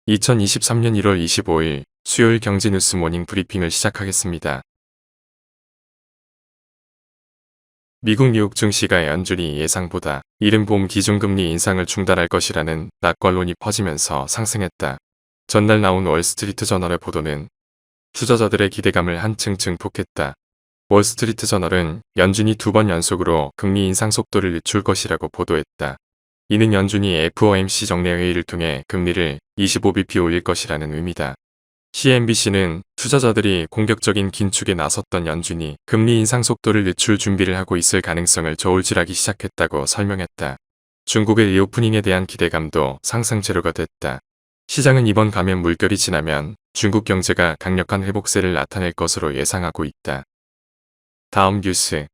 2023년 1월 25일 수요일 경제뉴스 모닝 브리핑을 시작하겠습니다. 미국 뉴욕 증시가 연준이 예상보다 이른 봄 기준금리 인상을 중단할 것이라는 낙관론이 퍼지면서 상승했다. 전날 나온 월스트리트 저널의 보도는 투자자들의 기대감을 한층 증폭했다. 월스트리트 저널은 연준이 2번 연속으로 금리 인상 속도를 늦출 것이라고 보도했다. 이는 연준이 FOMC 정례회의를 통해 금리를 25bp 올릴 것이라는 의미다. CNBC는 투자자들이 공격적인 긴축에 나섰던 연준이 금리 인상 속도를 늦출 준비를 하고 있을 가능성을 저울질하기 시작했다고 설명했다. 중국의 리오프닝에 대한 기대감도 상승 재료가 됐다. 시장은 이번 감염 물결이 지나면 중국 경제가 강력한 회복세를 나타낼 것으로 예상하고 있다. 다음 뉴스.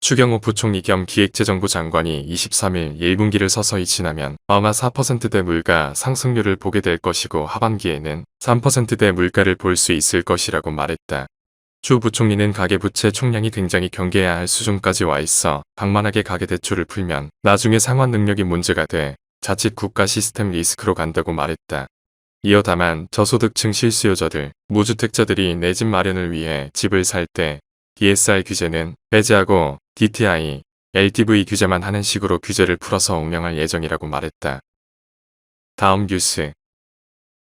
추경호 부총리 겸 기획재정부 장관이 23일 1분기를 서서히 지나면 아마 4%대 물가 상승률을 보게 될 것이고 하반기에는 3%대 물가를 볼 수 있을 것이라고 말했다. 추 부총리는 가계부채 총량이 굉장히 경계해야 할 수준까지 와 있어 방만하게 가계대출을 풀면 나중에 상환 능력이 문제가 돼 자칫 국가 시스템 리스크로 간다고 말했다. 이어 다만 저소득층 실수요자들, 무주택자들이 내 집 마련을 위해 집을 살 때 DSR 규제는 배제하고 DTI, LTV 규제만 하는 식으로 규제를 풀어서 운영할 예정이라고 말했다. 다음 뉴스.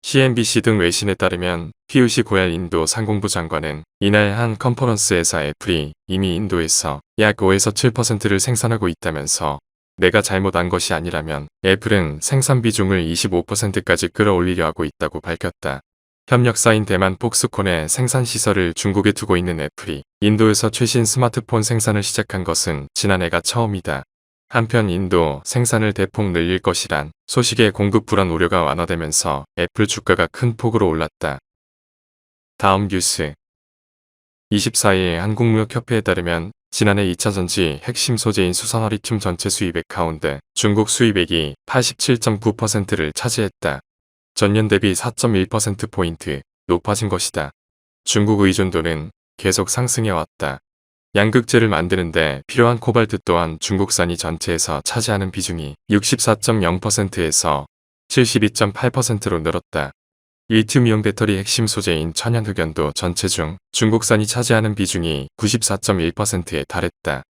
CNBC 등 외신에 따르면 피유시 고얄 인도 상공부 장관은 이날 한 컨퍼런스에서 애플이 이미 인도에서 약 5에서 7%를 생산하고 있다면서 내가 잘못한 것이 아니라면 애플은 생산 비중을 25%까지 끌어올리려 하고 있다고 밝혔다. 협력사인 대만 폭스콘의 생산시설을 중국에 두고 있는 애플이 인도에서 최신 스마트폰 생산을 시작한 것은 지난해가 처음이다. 한편 인도 생산을 대폭 늘릴 것이란 소식에 공급 불안 우려가 완화되면서 애플 주가가 큰 폭으로 올랐다. 다음 뉴스. 24일 한국무역협회에 따르면 지난해 2차 전지 핵심 소재인 수산화 리튬 전체 수입액 가운데 중국 수입액이 87.9%를 차지했다. 전년 대비 4.1%포인트 높아진 것이다. 중국 의존도는 계속 상승해왔다. 양극재를 만드는데 필요한 코발트 또한 중국산이 전체에서 차지하는 비중이 64.0%에서 72.8%로 늘었다. 리튬이온 배터리 핵심 소재인 천연흑연도 전체 중 중국산이 차지하는 비중이 94.1%에 달했다.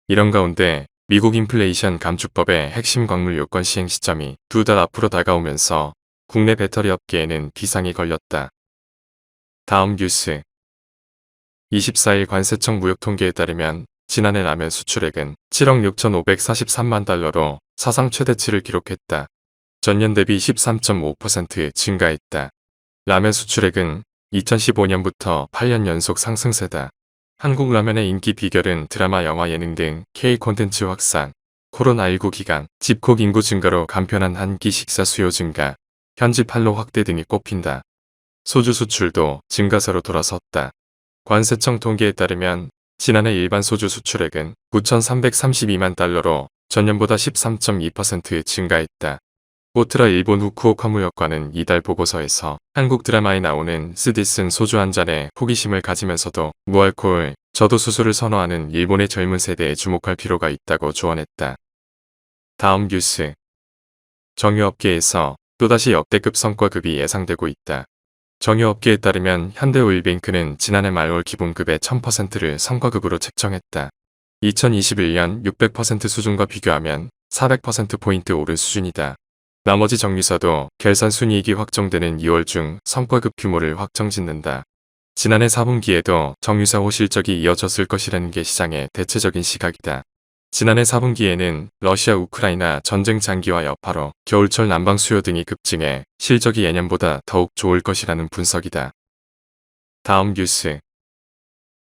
이런 가운데 미국 인플레이션 감축법의 핵심 광물 요건 시행 시점이 2달 앞으로 다가오면서 국내 배터리 업계에는 비상이 걸렸다. 다음 뉴스. 24일 관세청 무역 통계에 따르면 지난해 라면 수출액은 7억 6,543만 달러로 사상 최대치를 기록했다. 전년 대비 13.5% 증가했다. 라면 수출액은 2015년부터 8년 연속 상승세다. 한국 라면의 인기 비결은 드라마, 영화, 예능 등 K 콘텐츠 확산, 코로나19 기간, 집콕 인구 증가로 간편한 한 끼 식사 수요 증가, 현지 판로 확대 등이 꼽힌다. 소주 수출도 증가세로 돌아섰다. 관세청 통계에 따르면 지난해 일반 소주 수출액은 9,332만 달러로 전년보다 13.2% 증가했다. 포트라 일본 후쿠오카 무역관은 이달 보고서에서 한국 드라마에 나오는 쓰디쓴 소주 한 잔에 호기심을 가지면서도 무알코올, 저도 수수를 선호하는 일본의 젊은 세대에 주목할 필요가 있다고 조언했다. 다음 뉴스. 정유업계에서 또다시 역대급 성과급이 예상되고 있다. 정유업계에 따르면 현대오일뱅크는 지난해 말월 기본급의 1000%를 성과급으로 책정했다. 2021년 600% 수준과 비교하면 400%포인트 오른 수준이다. 나머지 정유사도 결산 순이익이 확정되는 2월 중 성과급 규모를 확정짓는다. 지난해 4분기에도 정유사 호실적이 이어졌을 것이라는 게 시장의 대체적인 시각이다. 지난해 4분기에는 러시아 우크라이나 전쟁 장기화 여파로 겨울철 난방 수요 등이 급증해 실적이 예년보다 더욱 좋을 것이라는 분석이다. 다음 뉴스.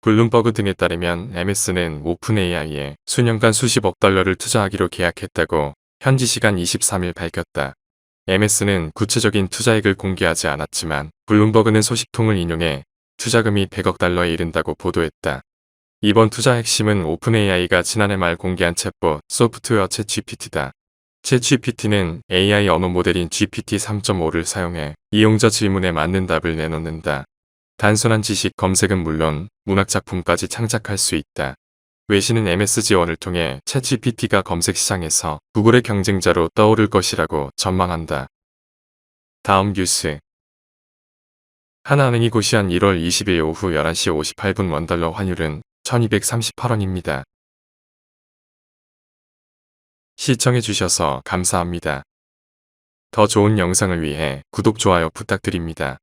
블룸버그 등에 따르면 MS는 오픈 AI에 수년간 수십억 달러를 투자하기로 계약했다고 현지 시간 23일 밝혔다. MS는 구체적인 투자액을 공개하지 않았지만 블룸버그는 소식통을 인용해 투자금이 100억 달러에 이른다고 보도했다. 이번 투자 핵심은 오픈AI가 지난해 말 공개한 챗봇 소프트웨어 챗GPT다. 챗GPT는 AI 언어 모델인 GPT-3.5를 사용해 이용자 질문에 맞는 답을 내놓는다. 단순한 지식 검색은 물론 문학작품까지 창작할 수 있다. 외신은 MS 지원을 통해 챗GPT가 검색 시장에서 구글의 경쟁자로 떠오를 것이라고 전망한다. 다음 뉴스. 하나은행이 고시한 1월 20일 오후 11시 58분 원달러 환율은 1238원입니다. 시청해주셔서 감사합니다. 더 좋은 영상을 위해 구독, 좋아요 부탁드립니다.